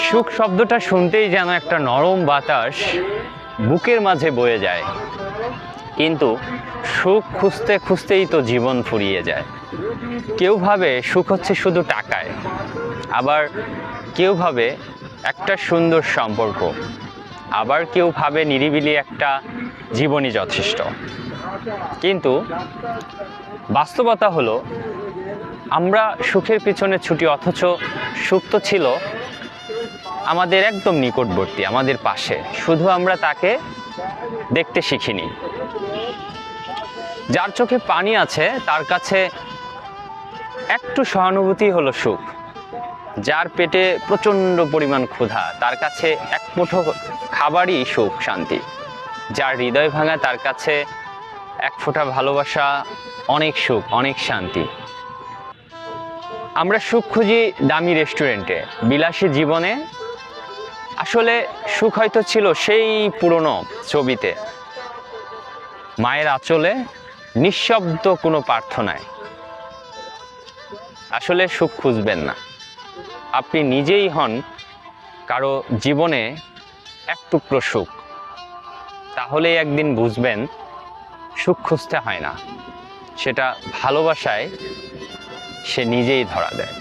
সুখ শব্দটা শুনতেই যেন একটা নরম বাতাস বুকের মাঝে বয়ে যায়, কিন্তু সুখ খুঁজতে খুঁজতেই তো জীবন ফুরিয়ে যায়। কেউ ভাবে সুখ হচ্ছে শুধু টাকায়, আবার কেউ ভাবে একটা সুন্দর সম্পর্ক, আবার কেউ ভাবে নিরিবিলি একটা জীবনই যথেষ্ট। কিন্তু বাস্তবতা হলো আমরা সুখের পিছনে ছুটি, অথচ সুখ তো ছিল আমাদের একদম নিকটবর্তী, আমাদের পাশে, শুধু আমরা তাকে দেখতে শিখিনি। যার চোখে পানি আছে তার কাছে একটু সহানুভূতি হলো সুখ, যার পেটে প্রচণ্ড পরিমাণ ক্ষুধা তার কাছে এক মুঠো খাবারই সুখ শান্তি, যার হৃদয় ভাঙা তার কাছে এক ফোঁটা ভালোবাসা অনেক সুখ অনেক শান্তি। আমরা সুখ খুঁজি দামি রেস্টুরেন্টে, বিলাসী জীবনে, আসলে সুখ হয়তো ছিল সেই পুরনো ছবিতে, মায়ের আঁচলে, নিঃশব্দ কোনো প্রার্থনায়। আসলে সুখ খুঁজবেন না, আপনি নিজেই হন কারো জীবনে এক টুকরো সুখ, তাহলেই একদিন বুঝবেন সুখ খুঁজতে হয় না, সেটা ভালোবাসায় সে নিজেই ধরা দেয়।